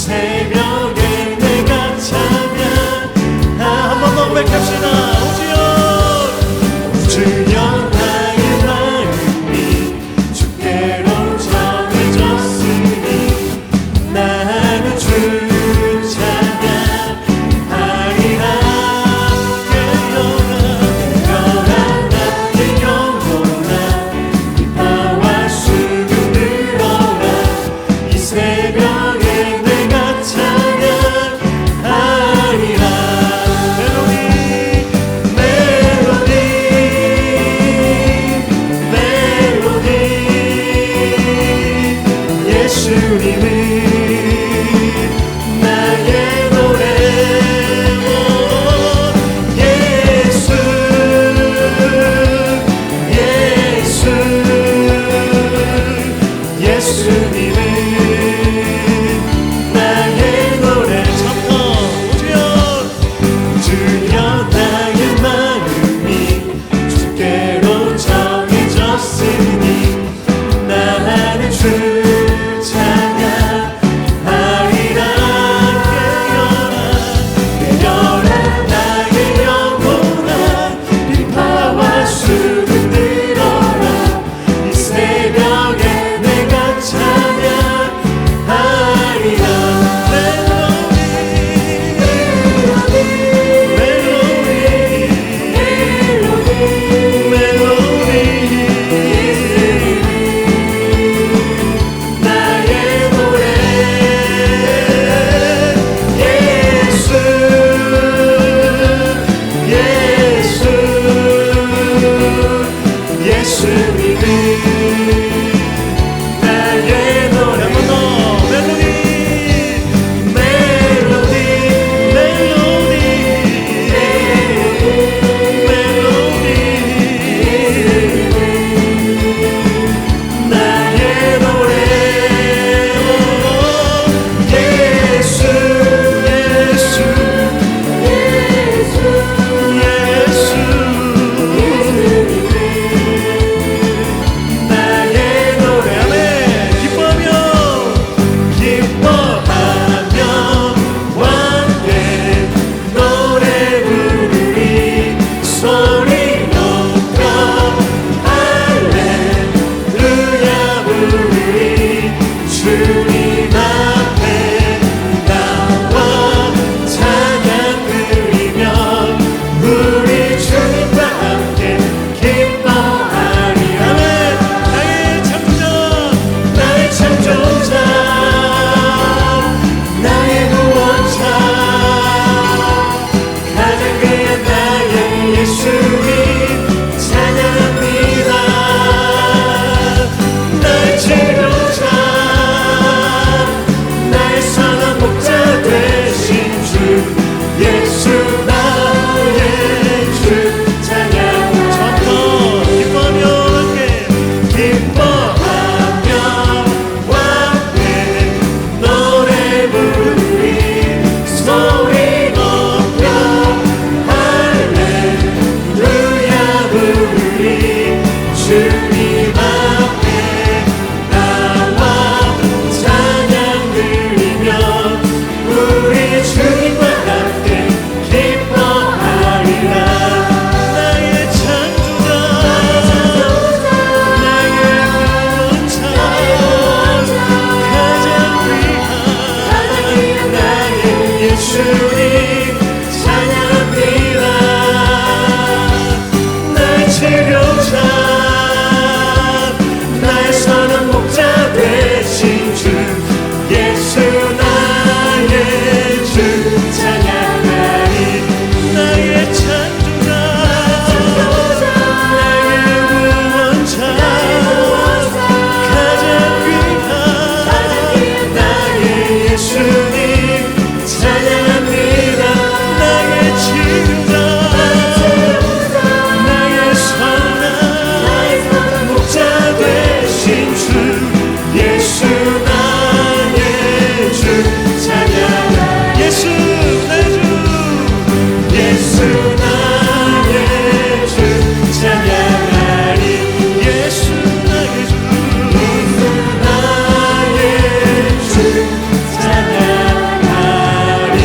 새벽에 예수님 찬양합니다. 나의 치료자 나의 선한 목자 되신 주 예수 나의 주 찬양하리. 나의 창조자 나의 구원자 가장 귀한 나의 예수님 찬양합니다. 나의 치료자 나의 선한 목자 되신 주 예수 나의 주 찬양하리. 예수 나의 주 예수 나의 주 찬양하리. 예수 나의 주 나의 주 찬양하리.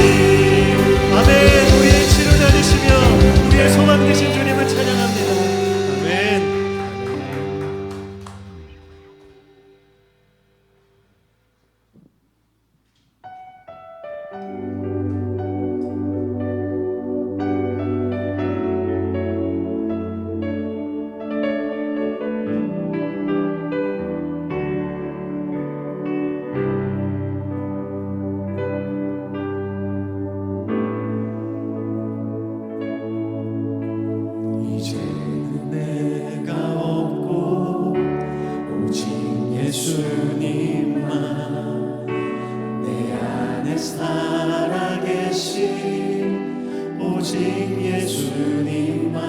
아멘. 우리의 치료자 되시며 우리의 소망 되신 주님을 찬양합니다. 아멘. 이제는 내가 없고 오직 예수님만 내 안에 살아계신 오직 예수님만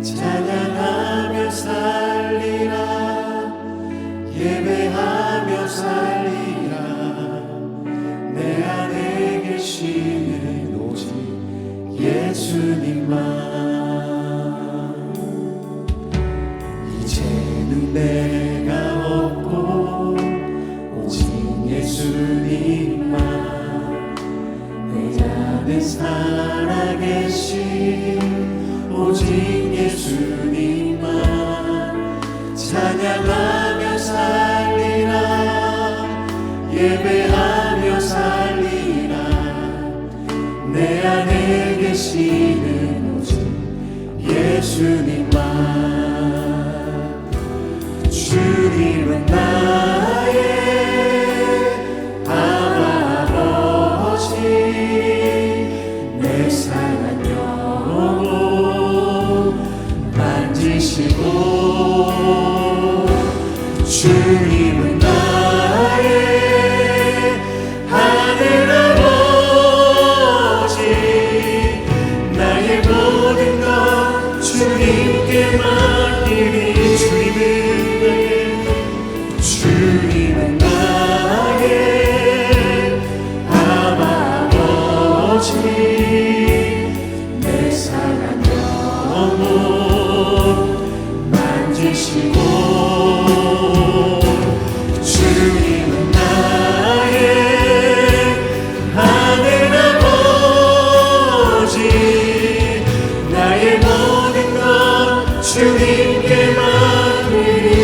찬양하며 살리라. 예배하며 살리라. 내 안에 계시는 오직 예수님만. 이제는 내가 없고 오직 예수님만 내 안에 살아계신 오직 예수님만 찬양하며 살리라. 예배하며 살리라. 내 안에 계시는 오직 예수님만. 주님은 나의 아버지 내 사랑 영혼 만지시고 주님은 나의 하늘 아버지 나의 모든 것 주님께 맡기리. 주님은 나의 아버지 내 사랑 영혼 만지시고 주님은 나의 하늘 아버지 나의 모든 것 주님께 맡기리.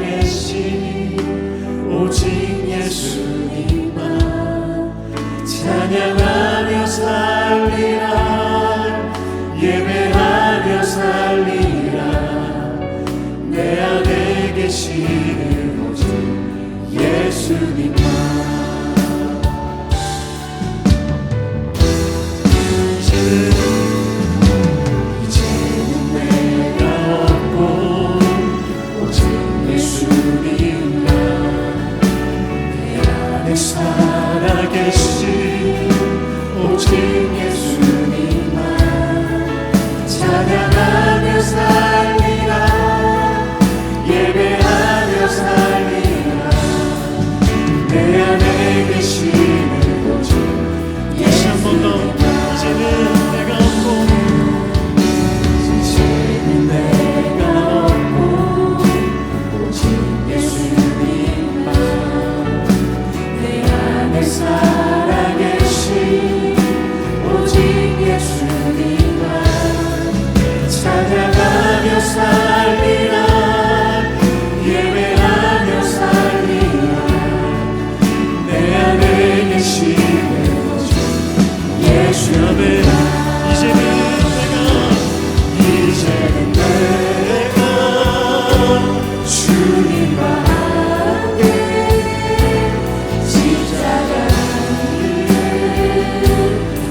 살아계신 오직 예수님만 찬양하며 살리라. 예배하며 살리라. 내 안에 계시는 오직 예수님만. 살아계신 오직 예수님만 찬양하며 살리라. 예배하며 살리라. 내 안에 계시는 오직 다시 한 번 더. 이제는 내가 없고 이제는 내가 없고 오직 예수님만 살아계신 오직 예수 살리라 예배하며 살리라 내 안에 계시는 예수 아멘 이제는 내가 주님과 함께 십자가를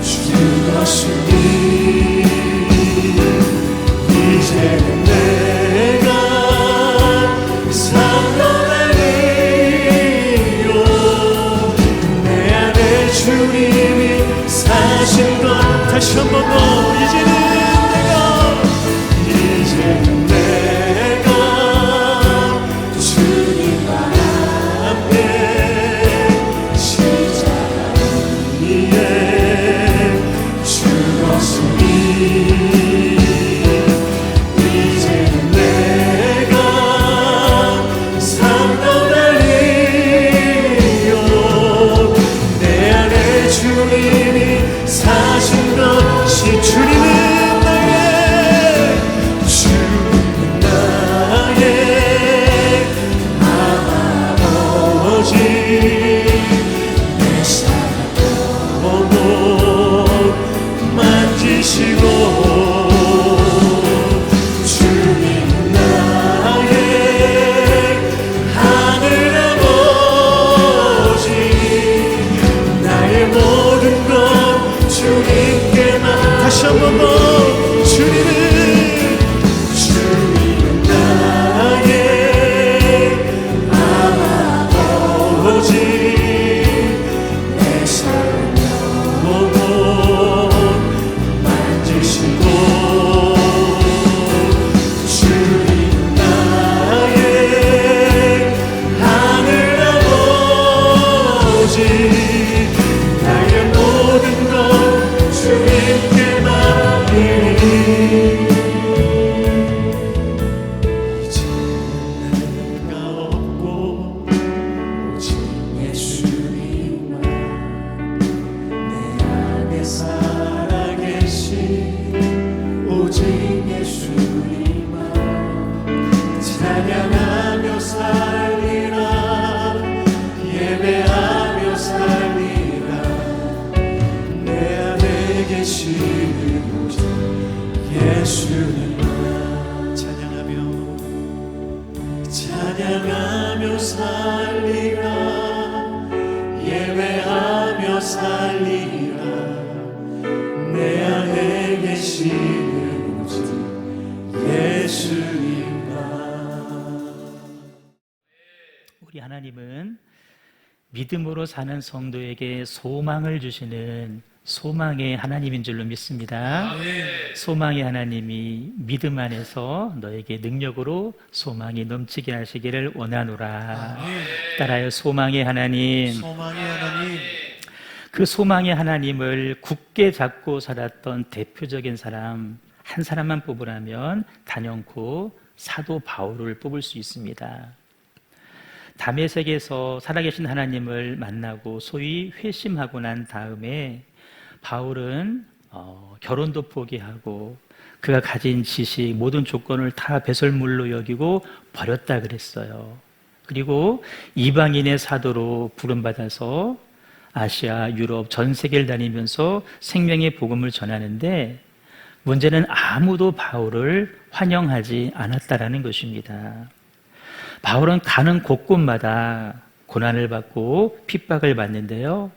죽었으니 이제는 내가 상관하리요 내 안에 주님이 사신 것 다시 한 번 더 이제는 내가 주님과 함께 십자가 위에 죽었으니 이제는 내가 상관하리요 내 안에 주님이 사신 것이 주님은 내 사랑 만지시고 주님 나의 하늘 아버지 나의 모든 것 주님께만 다시 한 번 더 주님은 나의 아버지 내 삶 영원 만지시고 주님 나의 하늘 아버지 나의 모든 것 주님께 맡기니 이제는 내가 없고 오직 예수님만 내 안에 살아계신 오직 예수님만 찬양하며 살리라 예배하며 살리라 내 안에 계시는 오직 예수님만 찬양하며 살리라 예배하며 살리라 내 안에 계시는 오직 예수님만. 우리 하나님은 믿음으로 사는 성도에게 소망을 주시는 소망의 하나님인 줄로 믿습니다. 소망의 하나님이 믿음 안에서 너에게 능력으로 소망이 넘치게 하시기를 원하노라. 따라요. 소망의 하나님. 그 소망의 하나님을 굳게 잡고 살았던 대표적인 사람 한 사람만 뽑으라면 단연코 사도 바울을 뽑을 수 있습니다. 다메섹에서 살아계신 하나님을 만나고 소위 회심하고 난 다음에 바울은 결혼도 포기하고 그가 가진 지식 모든 조건을 다 배설물로 여기고 버렸다 그랬어요. 그리고 이방인의 사도로 부름받아서 아시아, 유럽 전 세계를 다니면서 생명의 복음을 전하는데 문제는 아무도 바울을 환영하지 않았다라는 것입니다. 바울은 가는 곳곳마다 고난을 받고 핍박을 받는데요.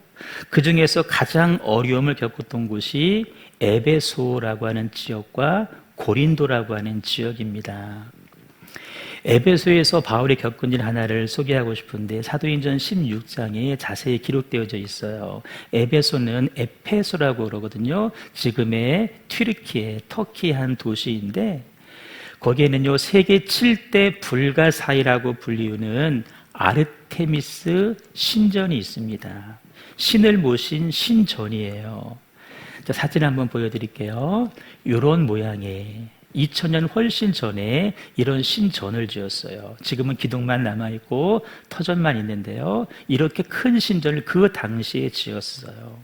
그 중에서 가장 어려움을 겪었던 곳이 에베소라고 하는 지역과 고린도라고 하는 지역입니다. 에베소에서 바울이 겪은 일 하나를 소개하고 싶은데 사도행전 16장에 자세히 기록되어져 있어요. 에베소는 에페소라고 그러거든요. 지금의 튀르키예, 터키 한 도시인데 거기에는요 세계 7대 불가사의라고 불리우는 아르테미스 신전이 있습니다. 신을 모신 신전이에요. 자, 사진 한번 보여드릴게요. 이런 모양의 2000년 훨씬 전에 이런 신전을 지었어요. 지금은 기둥만 남아있고 터전만 있는데요. 이렇게 큰 신전을 그 당시에 지었어요.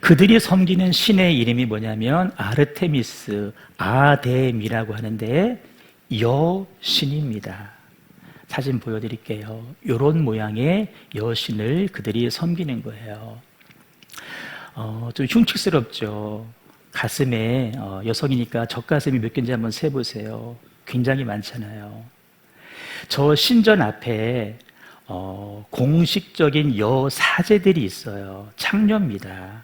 그들이 섬기는 신의 이름이 뭐냐면 아르테미스, 아데미라고 하는데 여신입니다. 사진 보여드릴게요. 이런 모양의 여신을 그들이 섬기는 거예요. 좀 흉측스럽죠. 가슴에 여성이니까 젖가슴이 몇 개인지 한번 세보세요. 굉장히 많잖아요. 저 신전 앞에 공식적인 여사제들이 있어요. 창녀입니다.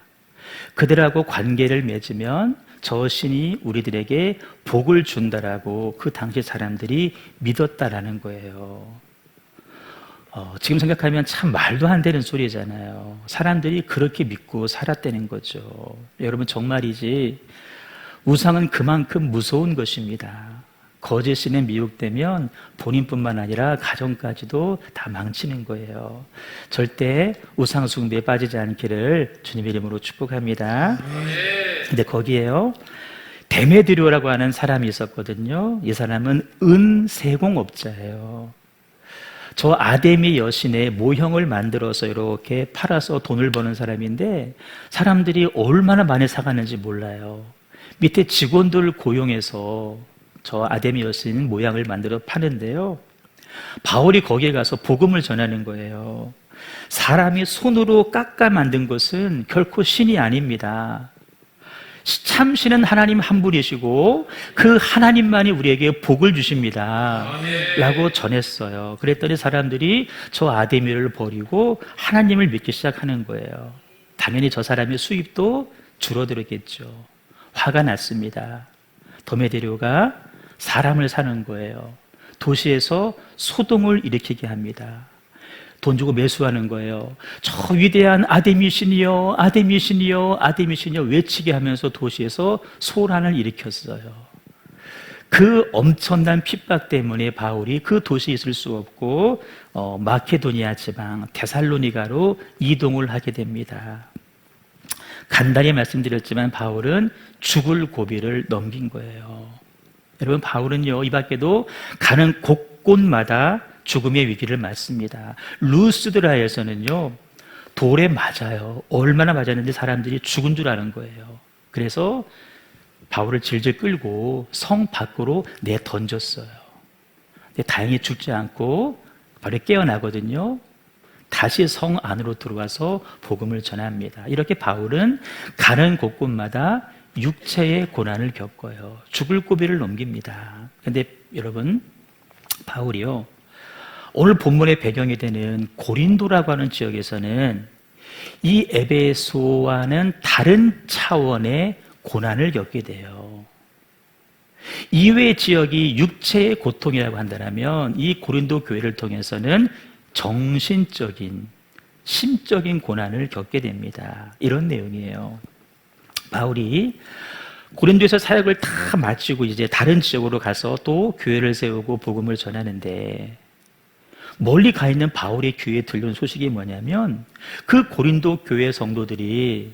그들하고 관계를 맺으면 저 신이 우리들에게 복을 준다라고 그 당시 사람들이 믿었다라는 거예요. 지금 생각하면 참 말도 안 되는 소리잖아요. 사람들이 그렇게 믿고 살았다는 거죠. 여러분 정말이지 우상은 그만큼 무서운 것입니다. 거짓 신에 미혹되면 본인뿐만 아니라 가정까지도 다 망치는 거예요. 절대 우상 숭배에 빠지지 않기를 주님의 이름으로 축복합니다. 근데 거기에요 데메드리오라고 하는 사람이 있었거든요. 이 사람은 은세공업자예요. 저 아데미 여신의 모형을 만들어서 이렇게 팔아서 돈을 버는 사람인데 사람들이 얼마나 많이 사갔는지 몰라요. 밑에 직원들을 고용해서 저 아데미 여신 모양을 만들어 파는데요. 바울이 거기에 가서 복음을 전하는 거예요. 사람이 손으로 깎아 만든 것은 결코 신이 아닙니다. 참 신은 하나님 한 분이시고 그 하나님만이 우리에게 복을 주십니다 라고 전했어요. 그랬더니 사람들이 저 아데미를 버리고 하나님을 믿기 시작하는 거예요. 당연히 저 사람의 수입도 줄어들었겠죠. 화가 났습니다. 데메드리오가 사람을 사는 거예요. 도시에서 소동을 일으키게 합니다. 돈 주고 매수하는 거예요. 저 위대한 아데미 신이여, 아데미 신이여, 아데미 신이여 외치게 하면서 도시에서 소란을 일으켰어요. 그 엄청난 핍박 때문에 바울이 그 도시에 있을 수 없고 마케도니아 지방 데살로니가로 이동을 하게 됩니다. 간단히 말씀드렸지만 바울은 죽을 고비를 넘긴 거예요. 여러분 바울은요 이 밖에도 가는 곳곳마다 죽음의 위기를 맞습니다. 루스드라에서는요 돌에 맞아요. 얼마나 맞았는지 사람들이 죽은 줄 아는 거예요. 그래서 바울을 질질 끌고 성 밖으로 내던졌어요. 근데 다행히 죽지 않고 바로 깨어나거든요. 다시 성 안으로 들어와서 복음을 전합니다. 이렇게 바울은 가는 곳곳마다 육체의 고난을 겪어요. 죽을 고비를 넘깁니다. 그런데 여러분 바울이요 오늘 본문의 배경이 되는 고린도라고 하는 지역에서는 이 에베소와는 다른 차원의 고난을 겪게 돼요. 이외의 지역이 육체의 고통이라고 한다면 이 고린도 교회를 통해서는 정신적인 심적인 고난을 겪게 됩니다. 이런 내용이에요. 바울이 고린도에서 사역을 다 마치고 이제 다른 지역으로 가서 또 교회를 세우고 복음을 전하는데 멀리 가 있는 바울의 귀에 들려온 소식이 뭐냐면 그 고린도 교회 성도들이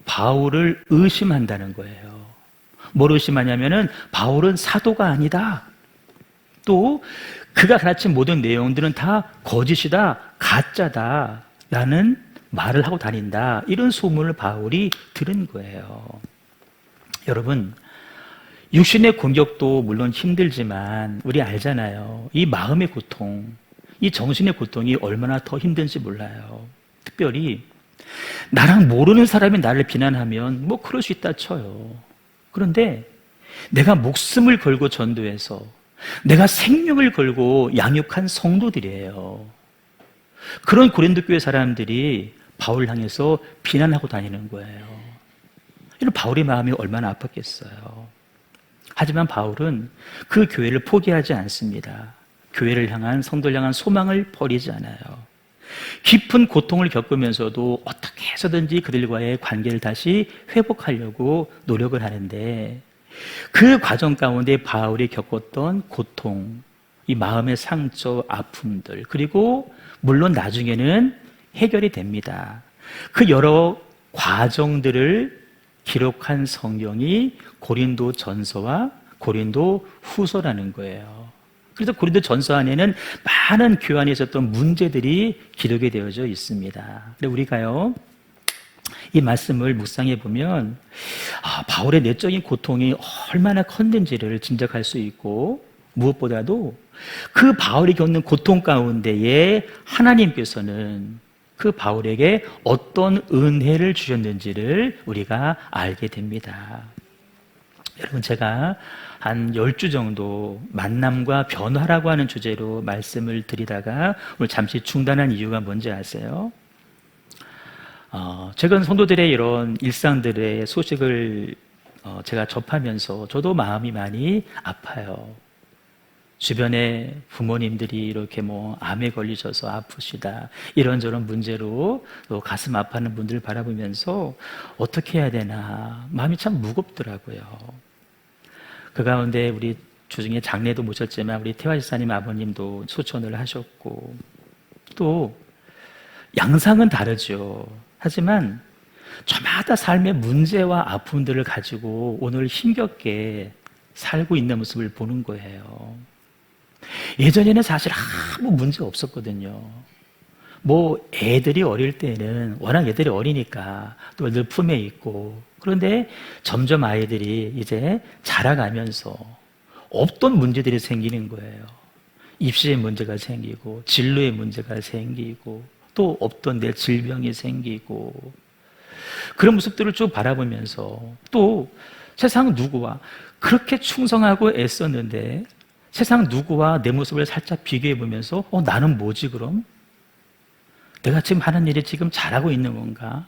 바울을 의심한다는 거예요. 뭘 의심하냐면은 바울은 사도가 아니다. 또 그가 가르친 모든 내용들은 다 거짓이다, 가짜다 라는 말을 하고 다닌다. 이런 소문을 바울이 들은 거예요. 여러분 육신의 공격도 물론 힘들지만 우리 알잖아요. 이 마음의 고통, 이 정신의 고통이 얼마나 더 힘든지 몰라요. 특별히 나랑 모르는 사람이 나를 비난하면 뭐 그럴 수 있다 쳐요. 그런데 내가 목숨을 걸고 전도해서 내가 생명을 걸고 양육한 성도들이에요. 그런 고린도 교회 사람들이 바울 향해서 비난하고 다니는 거예요. 이런 바울의 마음이 얼마나 아팠겠어요. 하지만 바울은 그 교회를 포기하지 않습니다. 교회를 향한 성도를 향한 소망을 버리지 않아요. 깊은 고통을 겪으면서도 어떻게 해서든지 그들과의 관계를 다시 회복하려고 노력을 하는데 그 과정 가운데 바울이 겪었던 고통, 이 마음의 상처, 아픔들 그리고 물론 나중에는 해결이 됩니다. 그 여러 과정들을 기록한 성경이 고린도 전서와 고린도 후서라는 거예요. 그래서 고린도 전서 안에는 많은 교회 안에 있었던 문제들이 기록이 되어져 있습니다. 근데 우리가요, 이 말씀을 묵상해 보면 바울의 내적인 고통이 얼마나 컸는지를 짐작할 수 있고, 무엇보다도 그 바울이 겪는 고통 가운데에 하나님께서는 그 바울에게 어떤 은혜를 주셨는지를 우리가 알게 됩니다. 여러분, 제가 한 10주 정도 만남과 변화라고 하는 주제로 말씀을 드리다가 오늘 잠시 중단한 이유가 뭔지 아세요? 최근 성도들의 이런 일상들의 소식을 제가 접하면서 저도 마음이 많이 아파요. 주변에 부모님들이 이렇게 암에 걸리셔서 아프시다, 이런저런 문제로 또 가슴 아파하는 분들을 바라보면서 어떻게 해야 되나 마음이 참 무겁더라고요. 그 가운데 우리 주중에 장례도 모셨지만 우리 태화 지사님 아버님도 소천을 하셨고, 또 양상은 다르죠. 하지만 저마다 삶의 문제와 아픔들을 가지고 오늘 힘겹게 살고 있는 모습을 보는 거예요. 예전에는 사실 아무 문제 없었거든요. 애들이 어릴 때는 워낙 애들이 어리니까 또 늘 품에 있고, 그런데 점점 아이들이 이제 자라가면서 없던 문제들이 생기는 거예요. 입시의 문제가 생기고, 진로의 문제가 생기고, 또 없던 내 질병이 생기고, 그런 모습들을 쭉 바라보면서 또 세상 누구와 그렇게 충성하고 애썼는데 세상 누구와 내 모습을 살짝 비교해 보면서 나는 뭐지 그럼? 내가 지금 하는 일이 지금 잘하고 있는 건가?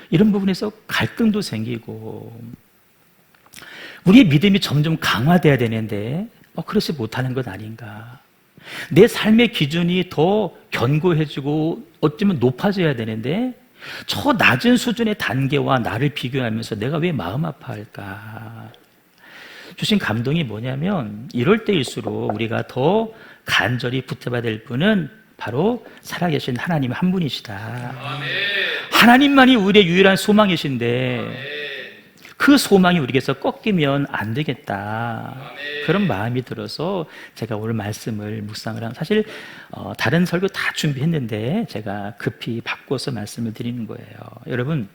이런 부분에서 갈등도 생기고, 우리의 믿음이 점점 강화돼야 되는데 그렇지 못하는 것 아닌가? 내 삶의 기준이 더 견고해지고 어쩌면 높아져야 되는데 저 낮은 수준의 단계와 나를 비교하면서 내가 왜 마음 아파할까? 주신 감동이 뭐냐면, 이럴 때일수록 우리가 더 간절히 붙잡아야 될 분은 바로 살아계신 하나님 한 분이시다. 아멘. 하나님만이 우리의 유일한 소망이신데 아멘. 그 소망이 우리에게서 꺾이면 안 되겠다. 아멘. 그런 마음이 들어서 제가 오늘 말씀을 묵상을 한, 사실 다른 설교 다 준비했는데 제가 급히 바꿔서 말씀을 드리는 거예요. 여러분,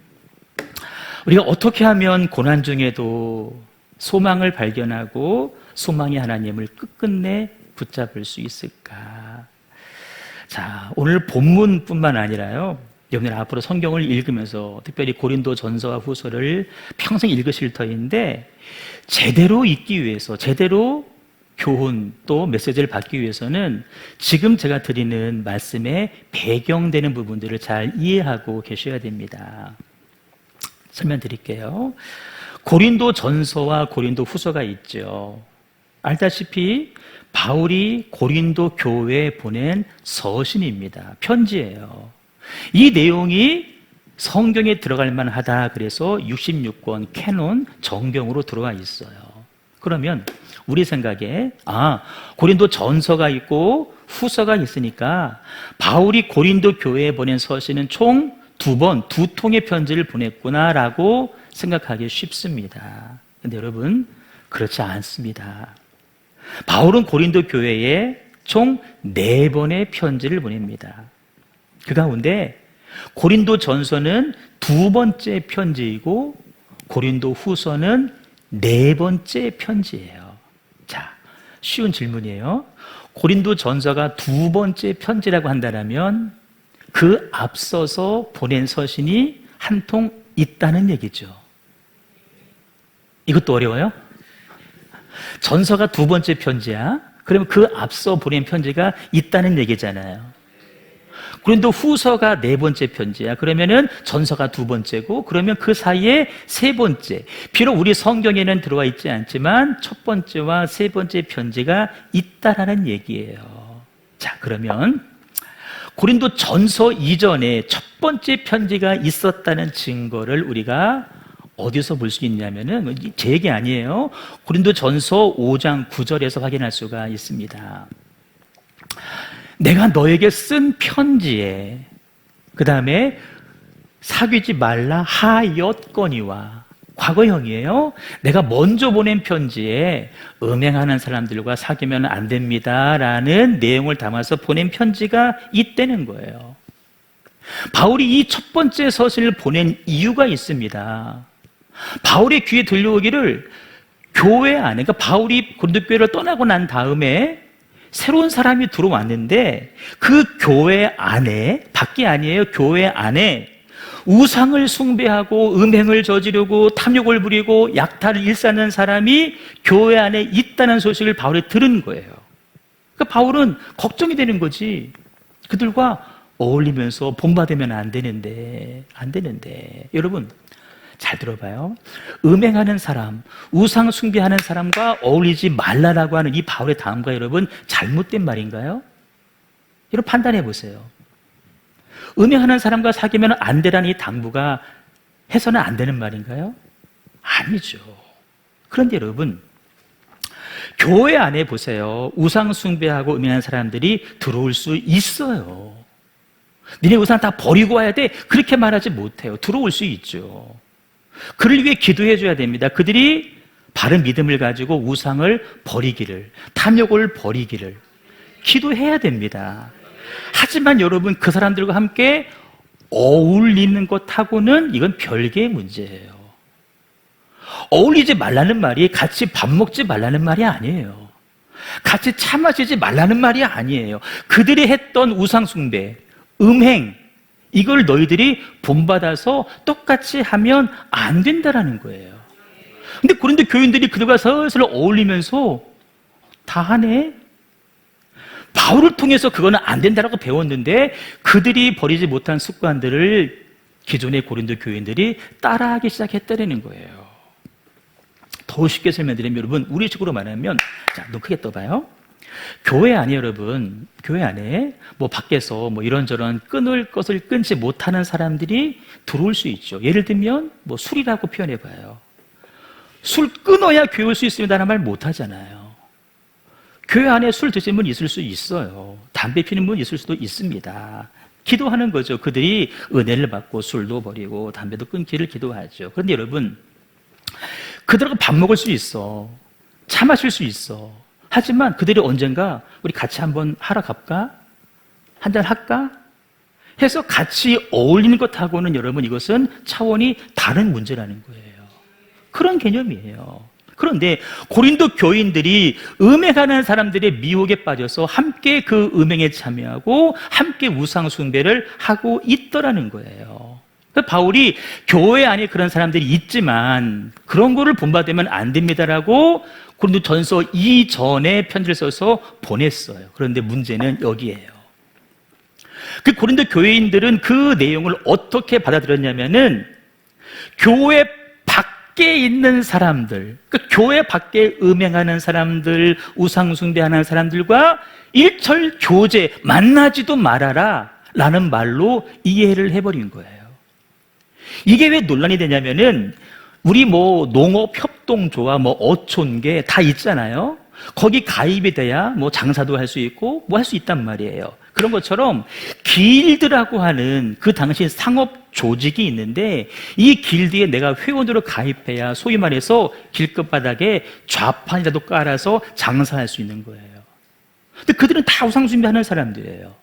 우리가 어떻게 하면 고난 중에도 소망을 발견하고 소망의 하나님을 끝끝내 붙잡을 수 있을까? 자, 오늘 본문뿐만 아니라요, 여러분들 앞으로 성경을 읽으면서 특별히 고린도 전서와 후서를 평생 읽으실 터인데, 제대로 읽기 위해서, 제대로 교훈 또 메시지를 받기 위해서는 지금 제가 드리는 말씀에 배경되는 부분들을 잘 이해하고 계셔야 됩니다. 설명드릴게요. 고린도 전서와 고린도 후서가 있죠. 알다시피 바울이 고린도 교회에 보낸 서신입니다. 편지예요. 이 내용이 성경에 들어갈 만하다 그래서 66권 캐논 정경으로 들어와 있어요. 그러면 우리 생각에 고린도 전서가 있고 후서가 있으니까 바울이 고린도 교회에 보낸 서신은 총 2번, 2통의 편지를 보냈구나라고 생각하기 쉽습니다. 그런데 여러분, 그렇지 않습니다. 바울은 고린도 교회에 총 4번의 편지를 보냅니다. 그 가운데 고린도 전서는 2번째 편지이고 고린도 후서는 4번째 편지예요. 자, 쉬운 질문이에요. 고린도 전서가 2번째 편지라고 한다면 그 앞서서 보낸 서신이 한 통 있다는 얘기죠. 이것도 어려워요? 전서가 2번째 편지야? 그러면 그 앞서 보낸 편지가 있다는 얘기잖아요. 그런데 후서가 4번째 편지야. 그러면은 전서가 2번째고, 그러면 그 사이에 3번째. 비록 우리 성경에는 들어와 있지 않지만 첫 번째와 3번째 편지가 있다라는 얘기예요. 자, 그러면 고린도 전서 이전에 첫 번째 편지가 있었다는 증거를 우리가 어디서 볼 수 있냐면은, 제 얘기 아니에요. 고린도 전서 5장 9절에서 확인할 수가 있습니다. 내가 너에게 쓴 편지에, 그 다음에 사귀지 말라 하였거니와, 과거형이에요. 내가 먼저 보낸 편지에 음행하는 사람들과 사귀면 안 됩니다라는 내용을 담아서 보낸 편지가 있다는 거예요. 바울이 이 첫 번째 서신을 보낸 이유가 있습니다. 바울의 귀에 들려오기를 교회 안에, 그러니까 바울이 고린도 교회를 떠나고 난 다음에 새로운 사람이 들어왔는데 그 교회 안에, 밖이 아니에요, 교회 안에 우상을 숭배하고 음행을 저지르고 탐욕을 부리고 약탈을 일삼는 사람이 교회 안에 있다는 소식을 바울이 들은 거예요. 그러니까 바울은 걱정이 되는 거지. 그들과 어울리면서 본받으면 안 되는데. 여러분 잘 들어봐요. 음행하는 사람, 우상 숭배하는 사람과 어울리지 말라라고 하는 이 바울의 당부가 여러분 잘못된 말인가요? 여러분 판단해 보세요. 음행하는 사람과 사귀면 안 되라는 이 당부가 해서는 안 되는 말인가요? 아니죠. 그런데 여러분, 교회 안에 보세요. 우상 숭배하고 음행하는 사람들이 들어올 수 있어요. 니네 우상 다 버리고 와야 돼? 그렇게 말하지 못해요. 들어올 수 있죠. 그를 위해 기도해 줘야 됩니다. 그들이 바른 믿음을 가지고 우상을 버리기를, 탐욕을 버리기를 기도해야 됩니다. 하지만 여러분, 그 사람들과 함께 어울리는 것하고는 이건 별개의 문제예요. 어울리지 말라는 말이 같이 밥 먹지 말라는 말이 아니에요. 같이 차 마시지 말라는 말이 아니에요. 그들이 했던 우상 숭배, 음행, 이걸 너희들이 본받아서 똑같이 하면 안 된다라는 거예요. 근데 고린도 교인들이 그들과 슬슬 어울리면서 다 하네? 바울을 통해서 그거는 안 된다라고 배웠는데 그들이 버리지 못한 습관들을 기존의 고린도 교인들이 따라하기 시작했다는 거예요. 더 쉽게 설명드리면 여러분, 우리식으로 말하면, 자, 눈 크게 떠봐요. 교회 안에 여러분, 교회 안에 뭐 밖에서 뭐 이런저런 끊을 것을 끊지 못하는 사람들이 들어올 수 있죠. 예를 들면 뭐 술이라고 표현해봐요. 술 끊어야 교회 올 수 있습니다라는 말 못하잖아요. 교회 안에 술 드시는 분 있을 수 있어요. 담배 피는 분 있을 수도 있습니다. 기도하는 거죠. 그들이 은혜를 받고 술도 버리고 담배도 끊기를 기도하죠. 그런데 여러분, 그들하고 밥 먹을 수 있어. 차 마실 수 있어. 하지만 그들이 언젠가 우리 같이 한번 하러 갈까? 한잔 할까? 해서 같이 어울리는 것하고는 여러분 이것은 차원이 다른 문제라는 거예요. 그런 개념이에요. 그런데 고린도 교인들이 음행하는 사람들의 미혹에 빠져서 함께 그 음행에 참여하고 함께 우상 숭배를 하고 있더라는 거예요. 바울이 교회 안에 그런 사람들이 있지만 그런 거를 본받으면 안 됩니다라고 고린도 전서 이전에 편지를 써서 보냈어요. 그런데 문제는 여기에요. 그 고린도 교회인들은 그 내용을 어떻게 받아들였냐면은 교회 밖에 있는 사람들, 그러니까 교회 밖에 음행하는 사람들, 우상 숭배하는 사람들과 일철 교제, 만나지도 말아라 라는 말로 이해를 해버린 거예요. 이게 왜 논란이 되냐면은 우리 뭐 농업협동조합, 뭐 어촌계 다 있잖아요. 거기 가입이 돼야 뭐 장사도 할 수 있고 뭐 할 수 있단 말이에요. 그런 것처럼 길드라고 하는 그 당시 상업 조직이 있는데 이 길드에 내가 회원으로 가입해야 소위 말해서 길끝바닥에 좌판이라도 깔아서 장사할 수 있는 거예요. 근데 그들은 다 우상숭배하는 사람들이에요.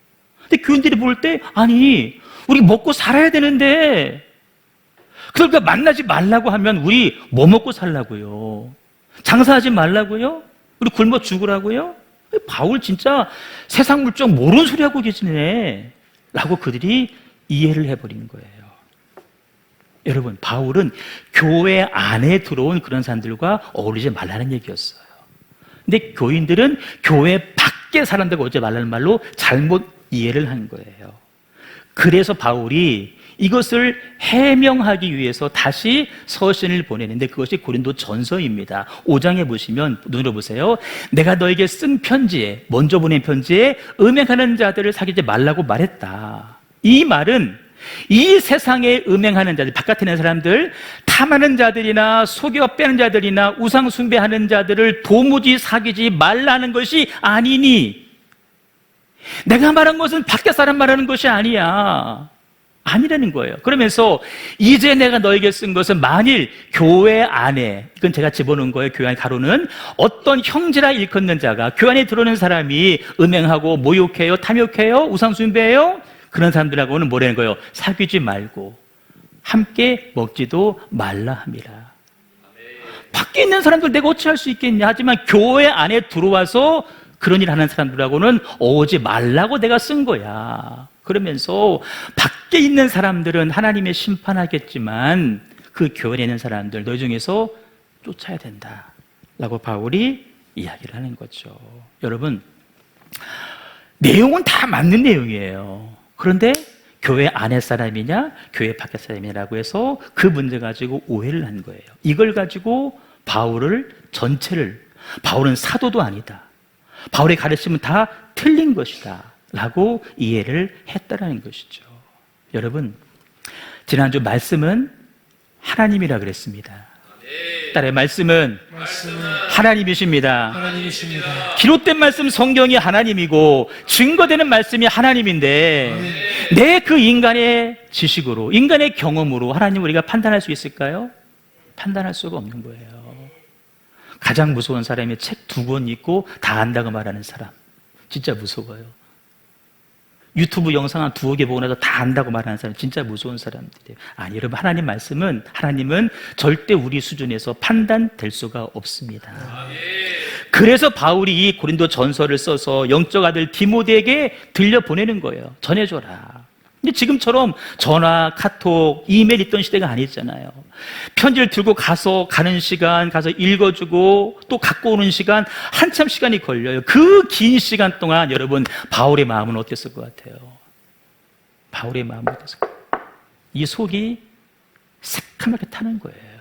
근데 교인들이 볼 때 아니 우리 먹고 살아야 되는데 그러니까 만나지 말라고 하면 우리 뭐 먹고 살라고요? 장사하지 말라고요? 우리 굶어 죽으라고요? 바울 진짜 세상 물정 모르는 소리 하고 계시네 라고 그들이 이해를 해버린 거예요. 여러분, 바울은 교회 안에 들어온 그런 사람들과 어울리지 말라는 얘기였어요. 근데 교인들은 교회 밖에 사람들과 어울리지 말라는 말로 잘못 이해를 한 거예요. 그래서 바울이 이것을 해명하기 위해서 다시 서신을 보내는데 그것이 고린도 전서입니다. 5장에 보시면 눈으로 보세요. 내가 너에게 쓴 편지에, 먼저 보낸 편지에 음행하는 자들을 사귀지 말라고 말했다. 이 말은 이 세상에 음행하는 자들, 바깥에 있는 사람들, 탐하는 자들이나 속여 빼는 자들이나 우상 숭배하는 자들을 도무지 사귀지 말라는 것이 아니니, 내가 말한 것은 밖에 사람 말하는 것이 아니라는 거예요. 그러면서 이제 내가 너에게 쓴 것은 만일 교회 안에, 이건 제가 집어넣은 거예요. 교회 안에 가로는 어떤 형제라 일컫는 자가, 교회 안에 들어오는 사람이 음행하고 모욕해요, 탐욕해요, 우상 숭배해요, 그런 사람들하고는 뭐라는 거예요? 사귀지 말고 함께 먹지도 말라 함이라. 밖에 있는 사람들 내가 어찌 할 수 있겠냐. 하지만 교회 안에 들어와서 그런 일 하는 사람들하고는 오지 말라고 내가 쓴 거야. 그러면서 밖에 있는 사람들은 하나님의 심판하겠지만 그 교회에 있는 사람들 너희 중에서 쫓아야 된다 라고 바울이 이야기를 하는 거죠. 여러분, 내용은 다 맞는 내용이에요. 그런데 교회 안의 사람이냐 교회 밖의 사람이냐라고 해서 그 문제 가지고 오해를 한 거예요. 이걸 가지고 바울을 전체를, 바울은 사도도 아니다, 바울의 가르침은 다 틀린 것이다 라고 이해를 했다라는 것이죠. 여러분, 지난주 말씀은 하나님이라 그랬습니다. 따라요. 말씀은 하나님이십니다. 기록된 말씀 성경이 하나님이고 증거되는 말씀이 하나님인데 내 그 인간의 지식으로, 인간의 경험으로 하나님을 우리가 판단할 수 있을까요? 판단할 수가 없는 거예요. 가장 무서운 사람이 책 2권 읽고 다 안다고 말하는 사람, 진짜 무서워요. 유튜브 영상 한 2개 보고 나서 다 안다고 말하는 사람, 진짜 무서운 사람들이에요. 아니, 여러분, 하나님은 절대 우리 수준에서 판단될 수가 없습니다. 그래서 바울이 이 고린도 전서를 써서 영적 아들 디모데에게 들려보내는 거예요. 전해줘라. 근데 지금처럼 전화, 카톡, 이메일 있던 시대가 아니잖아요. 편지를 들고 가는 시간, 가서 읽어주고 또 갖고 오는 시간, 한참 시간이 걸려요. 그 긴 시간 동안 여러분, 바울의 마음은 어땠을 것 같아요? 바울의 마음은 어땠을 것 같아요? 이 속이 새카맣게 타는 거예요.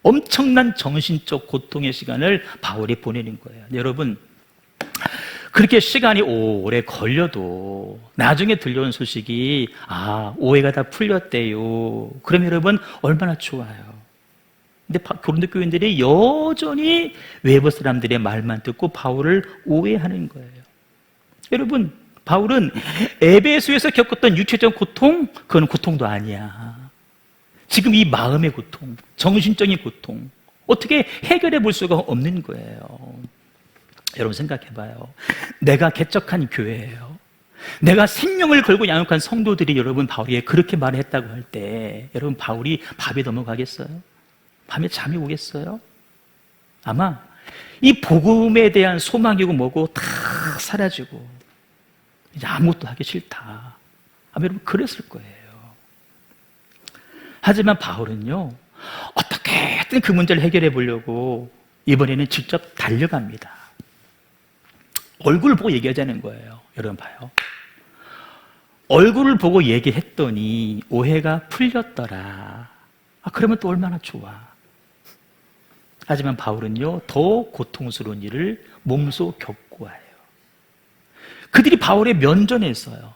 엄청난 정신적 고통의 시간을 바울이 보내는 거예요. 여러분, 그렇게 시간이 오래 걸려도 나중에 들려온 소식이 오해가 다 풀렸대요. 그러면 여러분 얼마나 좋아요. 근데 고린도 교인들이 여전히 외부 사람들의 말만 듣고 바울을 오해하는 거예요. 여러분, 바울은 에베소에서 겪었던 육체적 고통, 그건 고통도 아니야. 지금 이 마음의 고통, 정신적인 고통, 어떻게 해결해 볼 수가 없는 거예요. 여러분 생각해봐요. 내가 개척한 교회예요. 내가 생명을 걸고 양육한 성도들이 여러분 바울에게 그렇게 말했다고 할 때 여러분 바울이 밤에 넘어가겠어요? 밤에 잠이 오겠어요? 아마 이 복음에 대한 소망이고 뭐고 다 사라지고 이제 아무것도 하기 싫다. 아마 여러분 그랬을 거예요. 하지만 바울은요, 어떻게든 그 문제를 해결해 보려고 이번에는 직접 달려갑니다. 얼굴을 보고 얘기하자는 거예요. 여러분 봐요. 얼굴을 보고 얘기했더니 오해가 풀렸더라. 그러면 또 얼마나 좋아. 하지만 바울은요, 더 고통스러운 일을 몸소 겪고 와요. 그들이 바울의 면전에 있어요.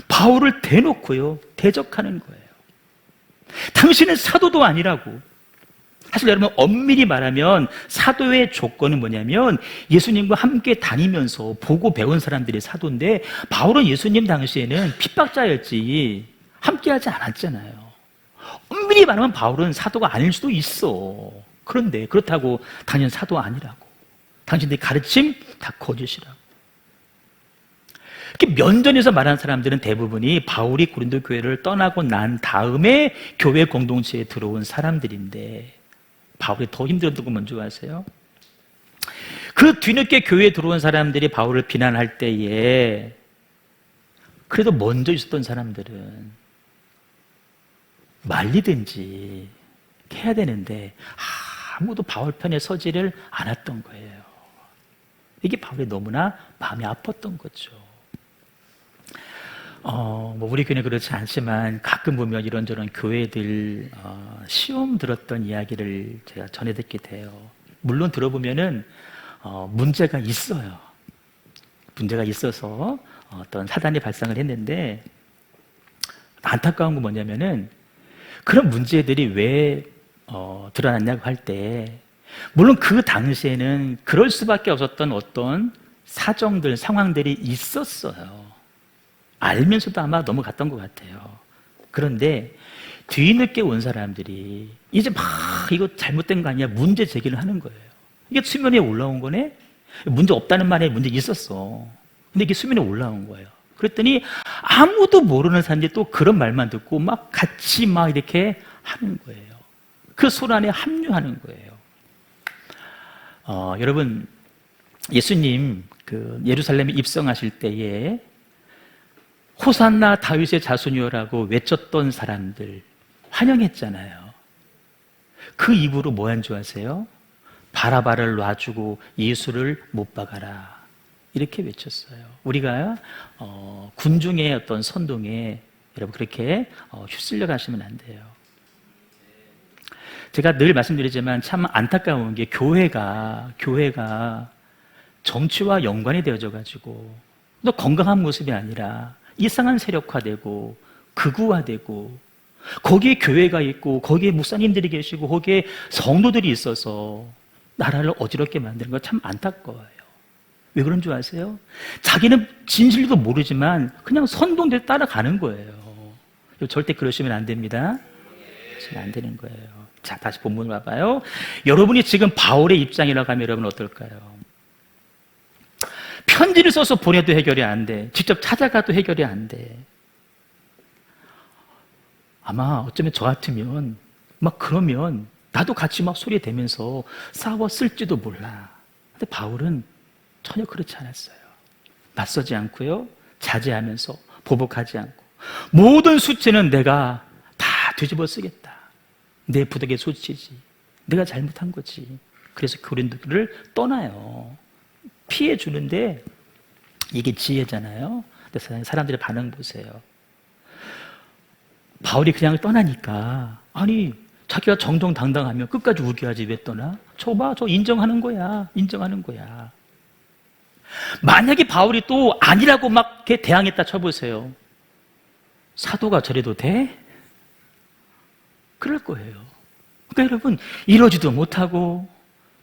바울을 대놓고요, 대적하는 거예요. 당신은 사도도 아니라고. 사실 여러분 엄밀히 말하면 사도의 조건은 뭐냐면 예수님과 함께 다니면서 보고 배운 사람들이 사도인데 바울은 예수님 당시에는 핍박자였지 함께하지 않았잖아요. 엄밀히 말하면 바울은 사도가 아닐 수도 있어. 그런데 그렇다고 당신 사도 아니라고. 당신들의 가르침 다 거짓이라고. 이렇게 면전에서 말하는 사람들은 대부분이 바울이 고린도 교회를 떠나고 난 다음에 교회 공동체에 들어온 사람들인데 바울이 더 힘들었던 거 뭔지 아세요? 그 뒤늦게 교회에 들어온 사람들이 바울을 비난할 때에 그래도 먼저 있었던 사람들은 말리든지 해야 되는데 아무도 바울 편에 서지를 않았던 거예요. 이게 바울이 너무나 마음이 아팠던 거죠. 우리 교회는 그렇지 않지만 가끔 보면 이런저런 교회들 시험 들었던 이야기를 제가 전해 듣게 돼요. 물론 들어보면은 문제가 있어요. 문제가 있어서 어떤 사단이 발생을 했는데 안타까운 건 뭐냐면은 그런 문제들이 왜 드러났냐고 할 때 물론 그 당시에는 그럴 수밖에 없었던 어떤 사정들, 상황들이 있었어요. 알면서도 아마 넘어갔던 것 같아요. 그런데 뒤늦게 온 사람들이 이제 막 이거 잘못된 거 아니야? 문제 제기를 하는 거예요. 이게 수면에 올라온 거네? 문제 없다는 말에 문제 있었어. 근데 이게 수면에 올라온 거예요. 그랬더니 아무도 모르는 사람들이 또 그런 말만 듣고 막 같이 막 이렇게 하는 거예요. 그 소란에 합류하는 거예요. 여러분, 예수님 그 예루살렘에 입성하실 때에 호산나 다윗의 자손이여라고 외쳤던 사람들 환영했잖아요. 그 입으로 뭐 한 줄 아세요? 바라바를 놔주고 예수를 못 박아라, 이렇게 외쳤어요. 우리가 군중의 어떤 선동에 여러분 그렇게 휩쓸려 가시면 안 돼요. 제가 늘 말씀드리지만 참 안타까운 게 교회가 정치와 연관이 되어져 가지고 또 건강한 모습이 아니라 이상한 세력화되고 극우화되고, 거기에 교회가 있고 거기에 목사님들이 계시고 거기에 성도들이 있어서 나라를 어지럽게 만드는 거 참 안타까워요. 왜 그런 줄 아세요? 자기는 진실도 모르지만 그냥 선동대로 따라가는 거예요. 절대 그러시면 안 됩니다. 그러시면 안 되는 거예요. 자, 다시 본문 봐봐요. 여러분이 지금 바울의 입장이라고 하면 여러분 어떨까요? 편지를 써서 보내도 해결이 안 돼. 직접 찾아가도 해결이 안 돼. 아마 어쩌면 저 같으면 막 그러면 나도 같이 막 소리대면서 싸웠을지도 몰라. 근데 바울은 전혀 그렇지 않았어요. 맞서지 않고요, 자제하면서 보복하지 않고, 모든 수치는 내가 다 뒤집어 쓰겠다. 내 부덕의 소치지, 내가 잘못한 거지. 그래서 고린도를 떠나요. 피해 주는데 이게 지혜잖아요. 근데 사람들의 반응 보세요. 바울이 그냥 떠나니까, 아니 자기가 정정당당하면 끝까지 우겨야지 왜 떠나? 저 봐, 저 인정하는 거야. 만약에 바울이 또 아니라고 막 이렇게 대항했다 쳐보세요. 사도가 저래도 돼? 그럴 거예요. 그러니까 여러분, 이러지도 못하고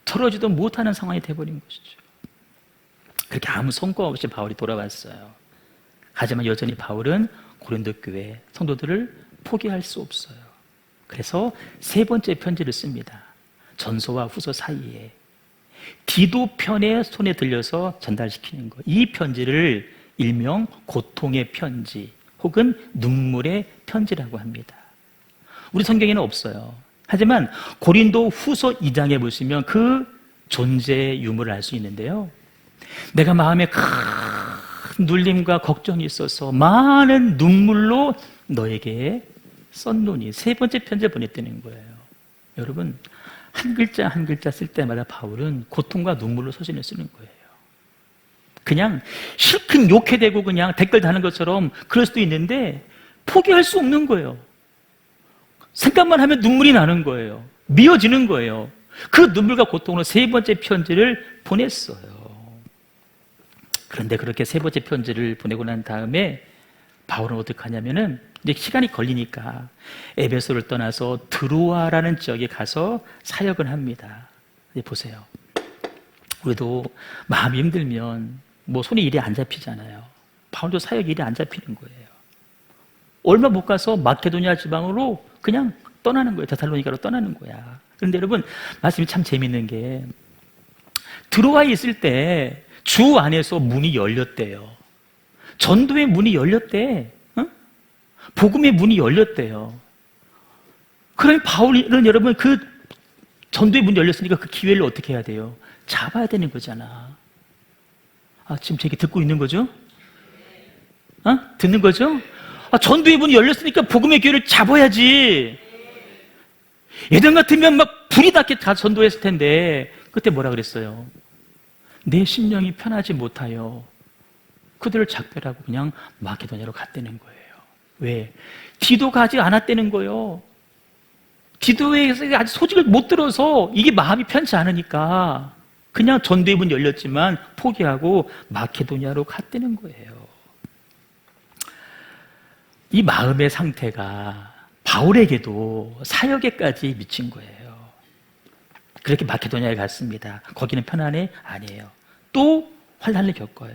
저러지도 못하는 상황이 돼버린 것이죠. 그렇게 아무 성과 없이 바울이 돌아왔어요. 하지만 여전히 바울은 고린도 교회 성도들을 포기할 수 없어요. 그래서 세 번째 편지를 씁니다. 전서와 후서 사이에 디도 편의 손에 들려서 전달시키는 거. 이 편지를 일명 고통의 편지 혹은 눈물의 편지라고 합니다. 우리 성경에는 없어요. 하지만 고린도 후서 2장에 보시면 그 존재의 유무를 알 수 있는데요. 내가 마음에 큰 눌림과 걱정이 있어서 많은 눈물로 너에게 썼노니, 세 번째 편지를 보냈다는 거예요. 여러분, 한 글자 한 글자 쓸 때마다 바울은 고통과 눈물로 서신을 쓰는 거예요. 그냥 실컷 욕해대고 그냥 댓글 다는 것처럼 그럴 수도 있는데 포기할 수 없는 거예요. 생각만 하면 눈물이 나는 거예요. 미어지는 거예요. 그 눈물과 고통으로 세 번째 편지를 보냈어요. 그런데 그렇게 세 번째 편지를 보내고 난 다음에 바울은 어떻게 하냐면은 이제 시간이 걸리니까 에베소를 떠나서 드로아라는 지역에 가서 사역을 합니다. 보세요. 우리도 마음이 힘들면 뭐 손에 일이 안 잡히잖아요. 바울도 사역 일이 안 잡히는 거예요. 얼마 못 가서 마케도니아 지방으로 그냥 떠나는 거예요. 데살로니가로 떠나는 거야. 그런데 여러분, 말씀이 참 재밌는 게 드로아에 있을 때 주 안에서 문이 열렸대요. 전도의 문이 열렸대. 복음의 문이 열렸대요. 그러면 바울은 여러분 그 전도의 문이 열렸으니까 그 기회를 어떻게 해야 돼요? 잡아야 되는 거잖아. 지금 제 얘기 듣고 있는 거죠? 듣는 거죠? 전도의 문이 열렸으니까 복음의 기회를 잡아야지. 예전 같으면 막 불이 닿게 다 전도했을 텐데 그때 뭐라 그랬어요? 내 심령이 편하지 못하여 그들을 작별하고 그냥 마케도니아로 갔다는 거예요. 왜? 디도가 아직 안 왔다는 거예요. 디도에서 아직 소식을 못 들어서 이게 마음이 편치 않으니까 그냥 전도의 문이 열렸지만 포기하고 마케도니아로 갔다는 거예요. 이 마음의 상태가 바울에게도 사역에까지 미친 거예요. 그렇게 마케도니아에 갔습니다. 거기는 편안해? 아니에요. 또 환난을 겪어요.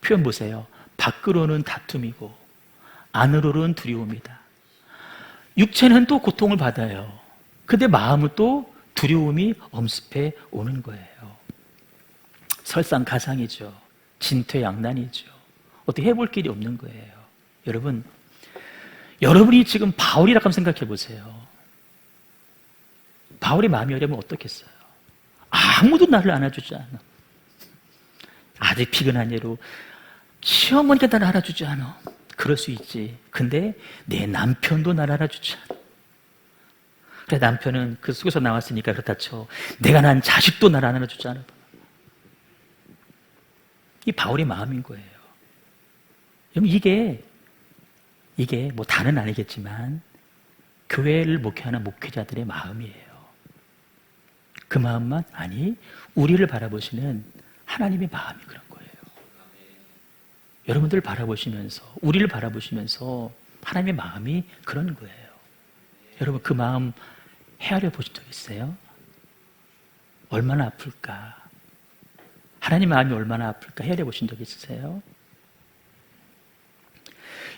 표현 보세요. 밖으로는 다툼이고 안으로는 두려움이다. 육체는 또 고통을 받아요. 근데 마음은 또 두려움이 엄습해 오는 거예요. 설상가상이죠. 진퇴양난이죠. 어떻게 해볼 길이 없는 거예요. 여러분이 지금 바울이라고 한번 생각해 보세요. 바울의 마음이 어려면 어떻겠어요? 아무도 나를 안아주지 않아. 아직 피곤한 예로 시어머니가 나를 알아주지 않아. 그럴 수 있지. 근데 내 남편도 나를 알아주지 않아. 그래, 남편은 그 속에서 나왔으니까 그렇다 쳐. 내가 난 자식도 나를 안아주지 않아. 이 바울의 마음인 거예요. 여러분, 이게 뭐 다는 아니겠지만 교회를 목회하는 목회자들의 마음이에요. 그 마음만 아니, 우리를 바라보시는 하나님의 마음이 그런 거예요. 여러분들 바라보시면서, 우리를 바라보시면서 하나님의 마음이 그런 거예요. 여러분, 그 마음 헤아려 보신 적 있어요? 얼마나 아플까? 하나님 마음이 얼마나 아플까 헤아려 보신 적 있으세요?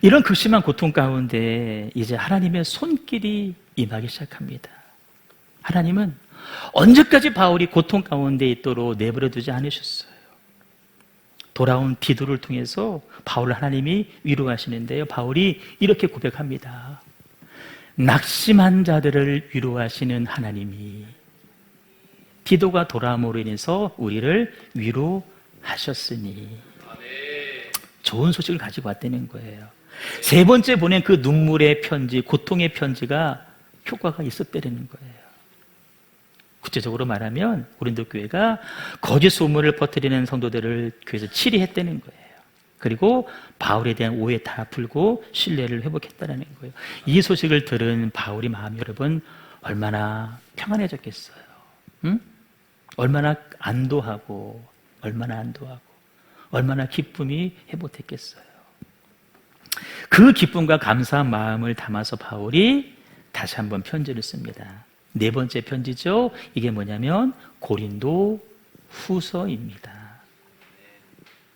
이런 극심한 고통 가운데 이제 하나님의 손길이 임하기 시작합니다. 하나님은 언제까지 바울이 고통 가운데 있도록 내버려 두지 않으셨어요. 돌아온 디도를 통해서 바울을 하나님이 위로하시는데요. 바울이 이렇게 고백합니다. 낙심한 자들을 위로하시는 하나님이 디도가 돌아옴으로 인해서 우리를 위로하셨으니. 좋은 소식을 가지고 왔다는 거예요. 세 번째 보낸 그 눈물의 편지, 고통의 편지가 효과가 있었다는 거예요. 구체적으로 말하면 고린도 교회가 거짓 소문을 퍼뜨리는 성도들을 교회에서 치리했다는 거예요. 그리고 바울에 대한 오해 다 풀고 신뢰를 회복했다는 거예요. 이 소식을 들은 바울의 마음이 여러분 얼마나 평안해졌겠어요. 응? 얼마나 안도하고 얼마나 기쁨이 회복됐겠어요. 그 기쁨과 감사한 마음을 담아서 바울이 다시 한번 편지를 씁니다. 네 번째 편지죠. 이게 뭐냐면 고린도 후서입니다.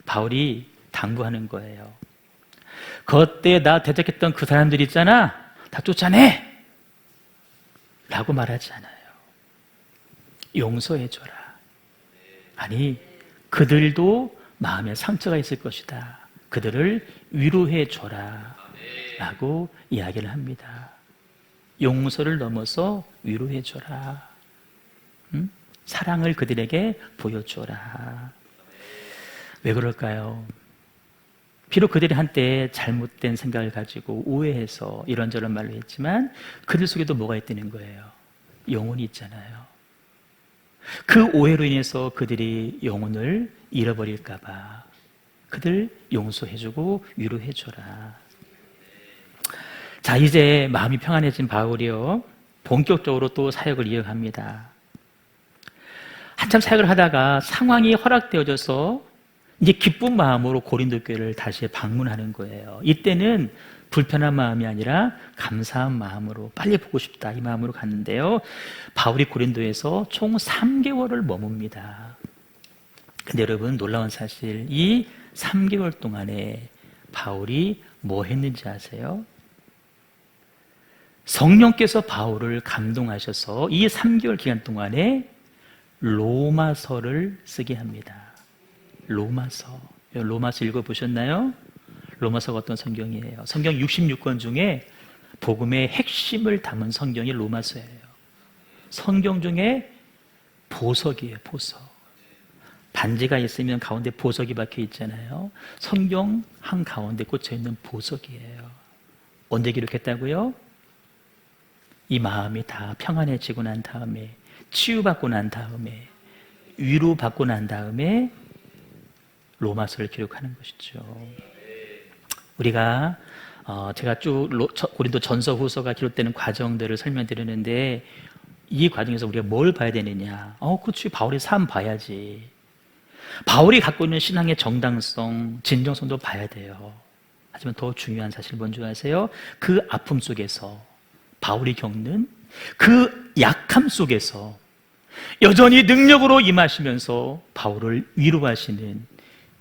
바울이 당부하는 거예요. 그때 나 대적했던 그 사람들 있잖아, 다 쫓아내! 라고 말하지 않아요. 용서해줘라. 아니, 그들도 마음에 상처가 있을 것이다. 그들을 위로해줘라. 라고 이야기를 합니다. 용서를 넘어서 위로해줘라. 응? 사랑을 그들에게 보여줘라. 왜 그럴까요? 비록 그들이 한때 잘못된 생각을 가지고 오해해서 이런저런 말로 했지만 그들 속에도 뭐가 있다는 거예요? 영혼이 있잖아요. 그 오해로 인해서 그들이 영혼을 잃어버릴까 봐 그들 용서해주고 위로해줘라. 자, 이제 마음이 평안해진 바울이요, 본격적으로 또 사역을 이어갑니다. 한참 사역을 하다가 상황이 허락되어져서 이제 기쁜 마음으로 고린도 교회를 다시 방문하는 거예요. 이때는 불편한 마음이 아니라 감사한 마음으로 빨리 보고 싶다, 이 마음으로 갔는데요. 바울이 고린도에서 총 3개월을 머뭅니다. 근데 여러분, 놀라운 사실, 이 3개월 동안에 바울이 뭐 했는지 아세요? 성령께서 바울을 감동하셔서 이 3개월 기간 동안에 로마서를 쓰게 합니다. 로마서 읽어보셨나요? 로마서가 어떤 성경이에요? 성경 66권 중에 복음의 핵심을 담은 성경이 로마서예요. 성경 중에 보석이에요, 보석. 반지가 있으면 가운데 보석이 박혀 있잖아요. 성경 한가운데 꽂혀있는 보석이에요. 언제 기록했다고요? 이 마음이 다 평안해지고 난 다음에, 치유받고 난 다음에, 위로받고 난 다음에 로마서를 기록하는 것이죠. 우리가 제가 쭉 고린도 전서 후서가 기록되는 과정들을 설명드리는데, 이 과정에서 우리가 뭘 봐야 되느냐? 그렇지, 바울의 삶 봐야지. 바울이 갖고 있는 신앙의 정당성, 진정성도 봐야 돼요. 하지만 더 중요한 사실 뭔지 아세요? 그 아픔 속에서, 바울이 겪는 그 약함 속에서 여전히 능력으로 임하시면서 바울을 위로하시는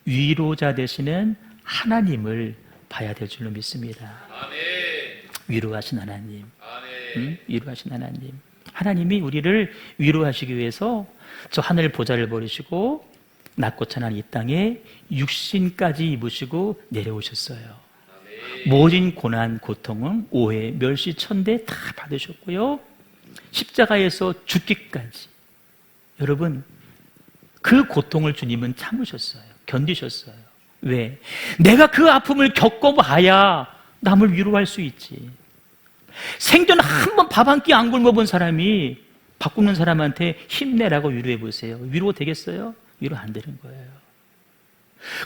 위로자 되시는 하나님을 봐야 될 줄로 믿습니다. 아멘. 위로하신 하나님. 아멘. 위로하신 하나님. 하나님이 우리를 위로하시기 위해서 저 하늘 보좌를 버리시고 낮고 찬한 이 땅에 육신까지 입으시고 내려오셨어요. 모진 고난, 고통은 오해, 멸시, 천대 다 받으셨고요. 십자가에서 죽기까지. 여러분, 그 고통을 주님은 참으셨어요. 견디셨어요. 왜? 내가 그 아픔을 겪어봐야 남을 위로할 수 있지. 생전 한 번 밥 한 끼 안 굶어본 사람이 밥 굶는 사람한테 힘내라고 위로해 보세요. 위로 되겠어요? 위로 안 되는 거예요.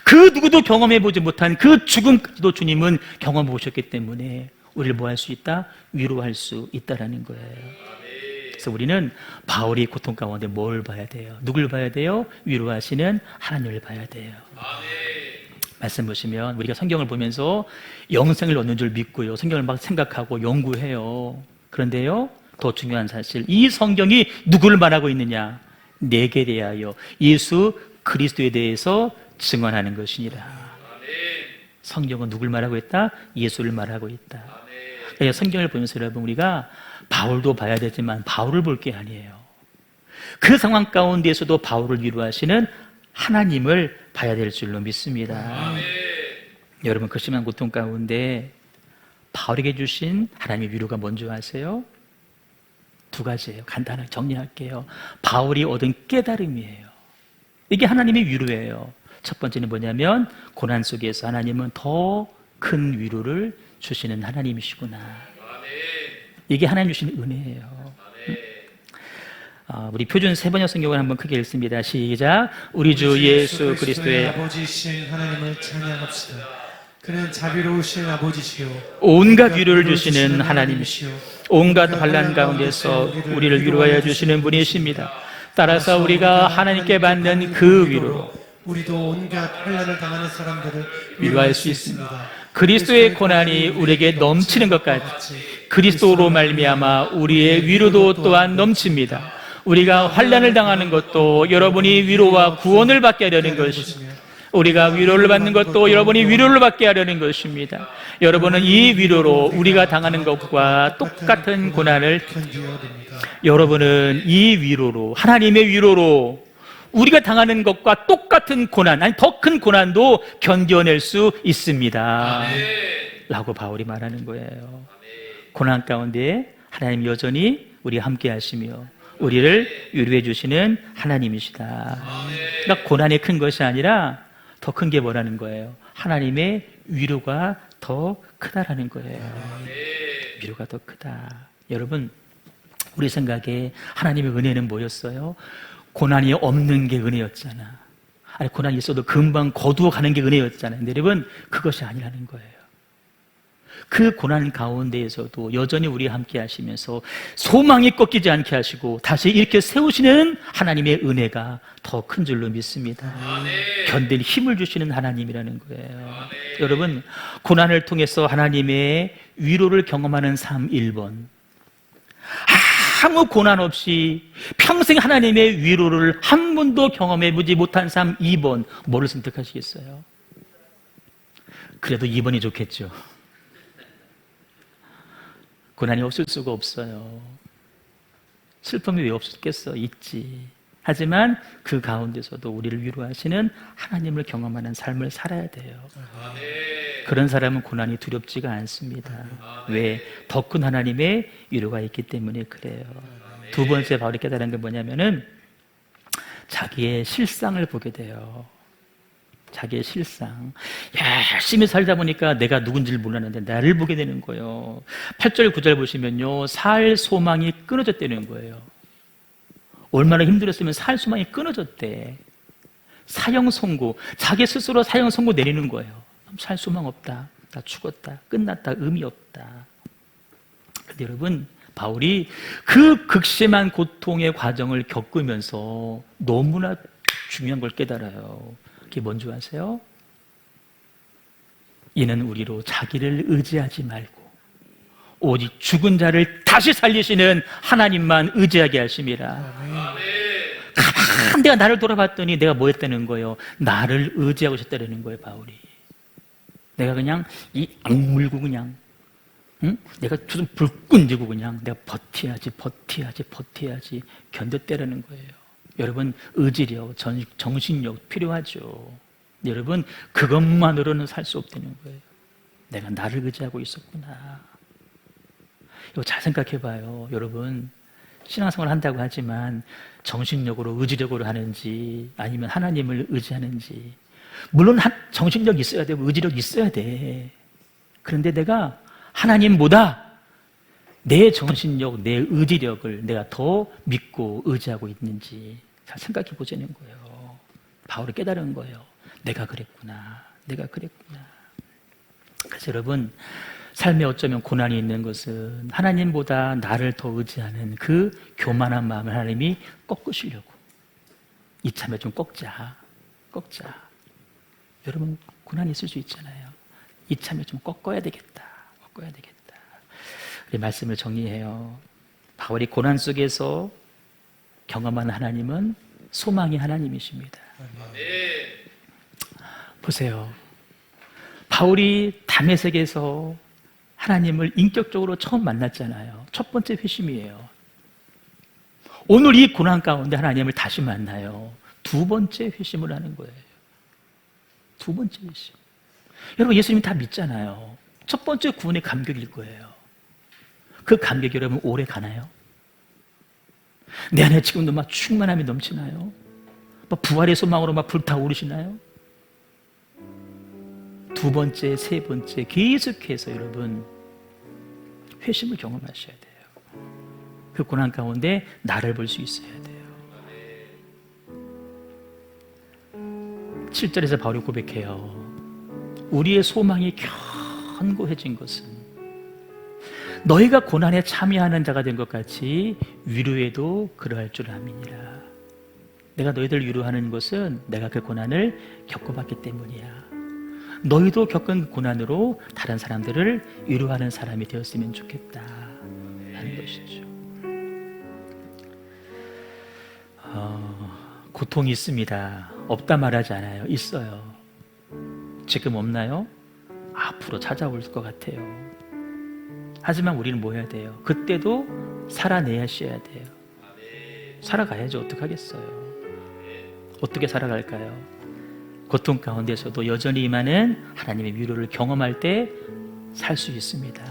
그 누구도 경험해보지 못한 그 죽음까지도 주님은 경험해 보셨기 때문에 우리를 뭐 할 수 있다? 위로할 수 있다라는 거예요. 그래서 우리는 바울이 고통 가운데 뭘 봐야 돼요? 누굴 봐야 돼요? 위로하시는 하나님을 봐야 돼요. 말씀 보시면 우리가 성경을 보면서 영생을 얻는 줄 믿고요, 성경을 막 생각하고 연구해요. 그런데요, 더 중요한 사실, 이 성경이 누구를 말하고 있느냐? 내게 대하여 예수 그리스도에 대해서 증언하는 것이니라. 성경은 누굴 말하고 있다? 예수를 말하고 있다. 그러니까 성경을 보면서 여러분, 우리가 바울도 봐야 되지만 바울을 볼 게 아니에요. 그 상황 가운데에서도 바울을 위로하시는 하나님을 봐야 될 줄로 믿습니다. 여러분, 그 심한 고통 가운데 바울에게 주신 하나님의 위로가 뭔지 아세요? 두 가지예요. 간단하게 정리할게요. 바울이 얻은 깨달음이에요. 이게 하나님의 위로예요. 첫 번째는 뭐냐면, 고난 속에서 하나님은 더 큰 위로를 주시는 하나님이시구나. 이게 하나님 주신 은혜예요. 우리 표준 세번역 성경을 한번 크게 읽습니다. 시작. 우리 주 예수 그리스도의 아버지이신 하나님을 찬양합시다. 그는 자비로우신 아버지시요 온갖 위로를 주시는 하나님이시요 온갖 환난 가운데서 우리를 위로하여 주시는 분이십니다. 따라서 우리가 하나님께 받는 그 위로로 우리도 온갖 환난을 당하는 사람들을 위로할 수 있습니다. 그리스도의 고난이 우리에게 넘치는 것 같이 그리스도로 말미암아 우리의 위로도 또한 넘칩니다. 우리가 환난을 당하는 것도 여러분이 위로와 구원을 받게 하려는 것입니다. 우리가 위로를 받는 것도 여러분이 위로를 받게 하려는 것입니다. 여러분은 이 위로로 우리가 당하는 것과 똑같은 고난을, 여러분은 이 위로로, 하나님의 위로로 우리가 당하는 것과 똑같은 고난, 아니 더 큰 고난도 견뎌낼 수 있습니다. 라고 바울이 말하는 거예요. 고난 가운데 하나님 여전히 우리와 함께 하시며 우리를 위로해 주시는 하나님이시다. 그러니까 고난이 큰 것이 아니라 더 큰 게 뭐라는 거예요? 하나님의 위로가 더 크다라는 거예요. 위로가 더 크다. 여러분, 우리 생각에 하나님의 은혜는 뭐였어요? 고난이 없는 게 은혜였잖아. 아니, 고난이 있어도 금방 거두어 가는 게 은혜였잖아요. 근데 여러분, 그것이 아니라는 거예요. 그 고난 가운데에서도 여전히 우리와 함께 하시면서 소망이 꺾이지 않게 하시고 다시 이렇게 세우시는 하나님의 은혜가 더 큰 줄로 믿습니다. 견딜 힘을 주시는 하나님이라는 거예요. 여러분, 고난을 통해서 하나님의 위로를 경험하는 삶 1번, 아무 고난 없이 평생 하나님의 위로를 한 번도 경험해보지 못한 삶 2번, 뭐를 선택하시겠어요? 그래도 2번이 좋겠죠. 고난이 없을 수가 없어요. 슬픔이 왜 없겠어? 있지. 하지만 그 가운데서도 우리를 위로하시는 하나님을 경험하는 삶을 살아야 돼요. 그런 사람은 고난이 두렵지가 않습니다. 왜? 더 큰 하나님의 위로가 있기 때문에 그래요. 두 번째 바울이 깨달은 게 뭐냐면은 자기의 실상을 보게 돼요. 자기의 실상. 열심히 살다 보니까 내가 누군지를 몰랐는데 나를 보게 되는 거예요. 8절 9절 보시면요, 살 소망이 끊어졌다는 거예요. 얼마나 힘들었으면 살 소망이 끊어졌대. 사형 선고, 자기 스스로 사형 선고 내리는 거예요. 살 소망 없다, 나 죽었다, 끝났다, 의미 없다. 근데 여러분, 바울이 그 극심한 고통의 과정을 겪으면서 너무나 중요한 걸 깨달아요. 그게 뭔지 아세요? 이는 우리로 자기를 의지하지 말고 오직 죽은 자를 다시 살리시는 하나님만 의지하게 하심이라. 가만 내가 나를 돌아봤더니 내가 뭐 했다는 거예요? 나를 의지하고 있었다는 거예요, 바울이. 내가 그냥 이 악물고 그냥, 응? 내가 좀 불 끈지고 그냥 내가 버텨야지 견뎠다라는 거예요. 여러분 의지력, 정신력 필요하죠. 여러분 그것만으로는 살 수 없다는 거예요. 내가 나를 의지하고 있었구나. 이거 잘 생각해 봐요. 여러분 신앙생활 한다고 하지만 정신력으로 의지력으로 하는지 아니면 하나님을 의지하는지, 물론 정신력 있어야 되고 의지력 있어야 돼. 그런데 내가 하나님보다 내 정신력, 내 의지력을 내가 더 믿고 의지하고 있는지 잘 생각해 보자는 거예요. 바울이 깨달은 거예요. 내가 그랬구나. 내가 그랬구나. 그래서 여러분 삶에 어쩌면 고난이 있는 것은 하나님보다 나를 더 의지하는 그 교만한 마음을 하나님이 꺾으시려고. 이참에 좀 꺾자. 여러분 고난이 있을 수 있잖아요. 이참에 좀 꺾어야 되겠다. 우리 말씀을 정리해요. 바울이 고난 속에서 경험한 하나님은 소망의 하나님이십니다. 보세요. 바울이 다메섹에서 하나님을 인격적으로 처음 만났잖아요. 첫 번째 회심이에요. 오늘 이 고난 가운데 하나님을 다시 만나요. 두 번째 회심을 하는 거예요. 두 번째 회심. 여러분 예수님 다 믿잖아요. 첫 번째 구원의 감격일 거예요. 그 감격이 여러분 오래 가나요? 내 안에 지금도 막 충만함이 넘치나요? 막 부활의 소망으로 막 불타오르시나요? 두 번째, 세 번째 계속해서 여러분 회심을 경험하셔야 돼요. 그 고난 가운데 나를 볼 수 있어야 돼요. 7절에서 바울이 고백해요. 우리의 소망이 견고해진 것은 너희가 고난에 참여하는 자가 된 것 같이 위로에도 그러할 줄 아미니라. 내가 너희들 위로하는 것은 내가 그 고난을 겪어봤기 때문이야. 너희도 겪은 고난으로 다른 사람들을 위로하는 사람이 되었으면 좋겠다 하는 것이죠. 고통이 있습니다. 없다 말하지 않아요. 있어요. 지금 없나요? 앞으로 찾아올 것 같아요. 하지만 우리는 뭐 해야 돼요? 그때도 살아내셔야 돼요. 살아가야죠. 어떡하겠어요? 어떻게 살아갈까요? 고통 가운데서도 여전히 임하는 하나님의 위로를 경험할 때 살 수 있습니다.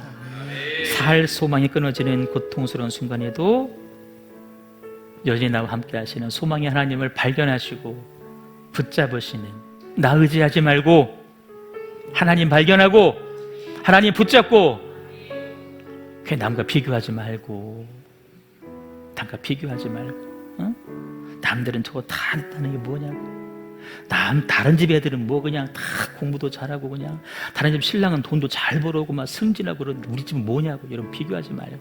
살 소망이 끊어지는 고통스러운 순간에도 여전히 나와 함께 하시는 소망의 하나님을 발견하시고 붙잡으시는, 나 의지하지 말고 하나님 발견하고 하나님 붙잡고, 그냥 남과 비교하지 말고, 남들은 저거 다 했다는 게 뭐냐고, 다른 집 애들은 뭐 그냥 다 공부도 잘하고 그냥 다른 집 신랑은 돈도 잘 벌어오고 막 승진하고 그러는데 우리 집은 뭐냐고. 여러분 비교하지 말고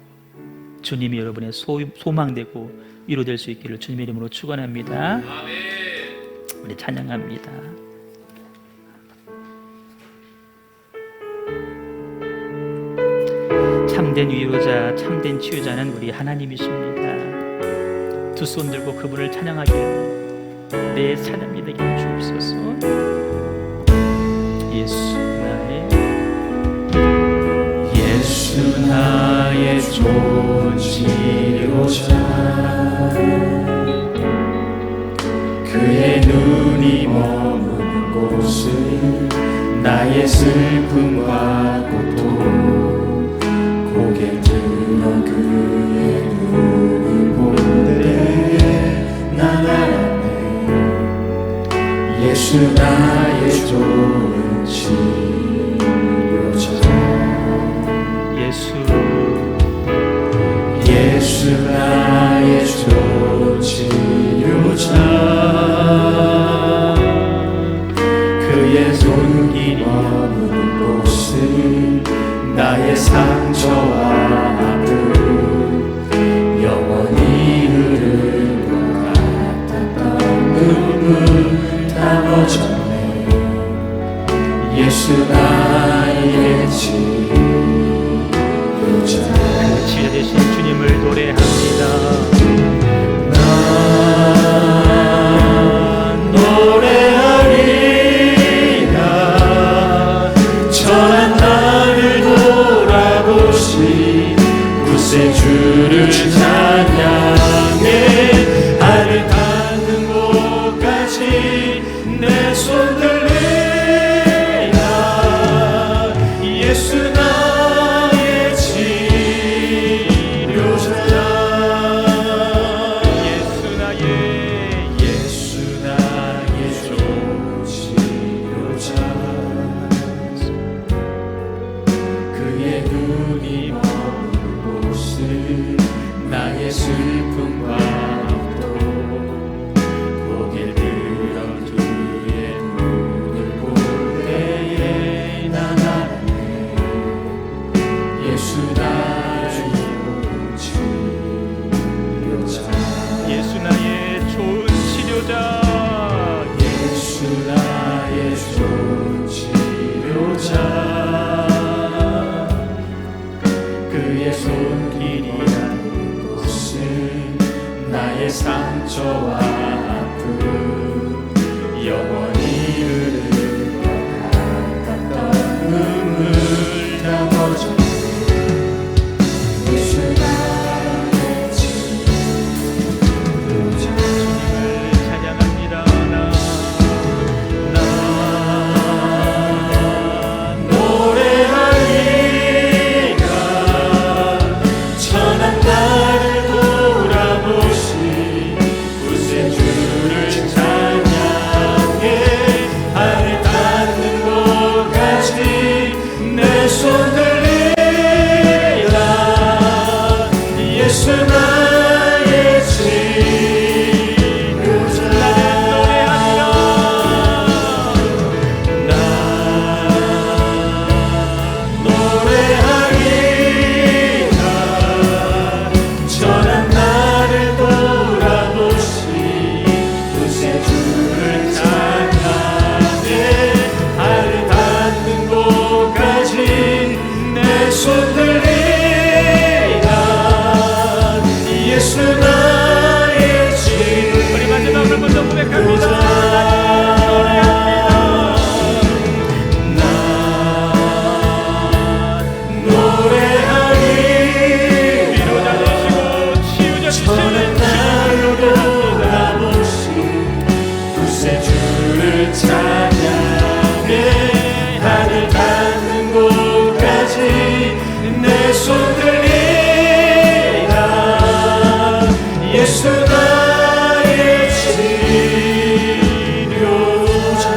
주님이 여러분의 소망되고 위로될 수 있기를 주님의 이름으로 축원합니다. 우리 찬양합니다. 참된 위로자, 참된 치유자는 우리 하나님이십니다. 두 손 들고 그분을 찬양하기를 내 찬양이 되게 주옵소서. 예수 나의 좋은 치료자, 그의 눈이 머무는 곳은 나의 슬픔과 고통, 고개 들어 그의 눈을 본데 난 알았네. 예수 나의 좋은 치료자, 예수 나의 좋은 치료자, 그의 손길이 머무는 곳은 나의 상처와 아픔 영원히 흐를 것 같았던 눈물 다 멎었네. 예수 나의 치료자, 치료 되신 주님을 노래합니다. 나의 상처와 아픔 영원히 흐를 것 같았던 눈물 다 젖었네. 무슨 주님을 찬양합니다. 노래하리라 천한 나를 돌아보시 구세주를 찬양해 하늘 닿는 곳까지 내 손 들리라 예수 나의 치료자 노래하리라 전한 나를 돌아보시 구세주를 찬양해 하늘 닿는 곳까지 내 손 들리라 예수 나의 우리 마지막으로 먼저 고백합니다. 천한 나를 돌아보시 구세주를 찬양해 하늘 닿는 곳까지 내 손 들리라 예수 나의 치료자.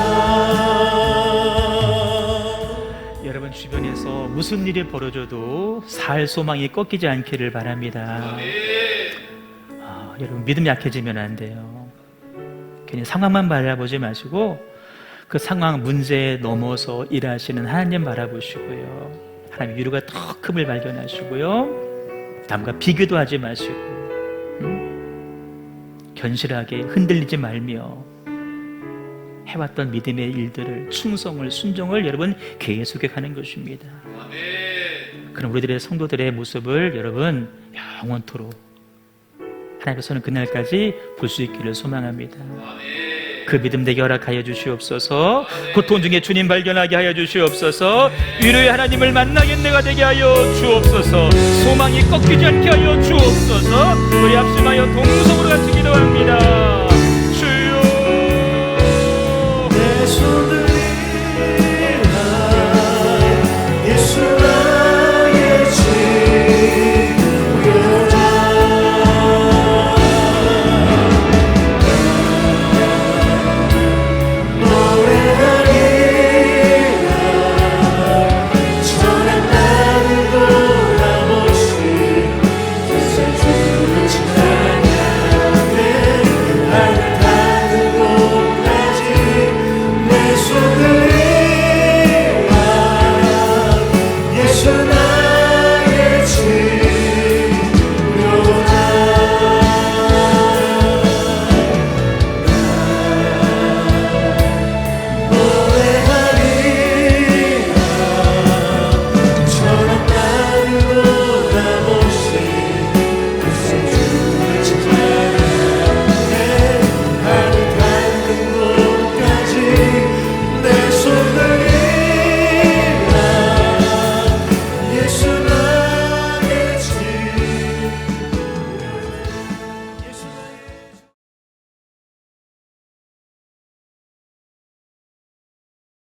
여러분 주변에서 무슨 일이 벌어져도 살 소망이 꺾이지 않기를 바랍니다. 여러분 믿음 약해지면 안 돼요. 괜히 상황만 바라보지 마시고 그 상황 문제에 넘어서 일하시는 하나님 바라보시고요. 하나님 위로가 더 큼을 발견하시고요. 남과 비교도 하지 마시고 견실하게 흔들리지 말며 해왔던 믿음의 일들을 충성을 순종을 여러분 계속해 가는 것입니다. 그럼 우리들의 성도들의 모습을 여러분 영원토록 하나님께서는 그날까지 볼 수 있기를 소망합니다. 그 믿음 되게 허락하여 주시옵소서. 고통 중에 주님 발견하게 하여 주시옵소서. 위로의 하나님을 만나게 내가 되게 하여 주옵소서. 소망이 꺾이지 않게 하여 주옵소서. 우리 합심하여 동성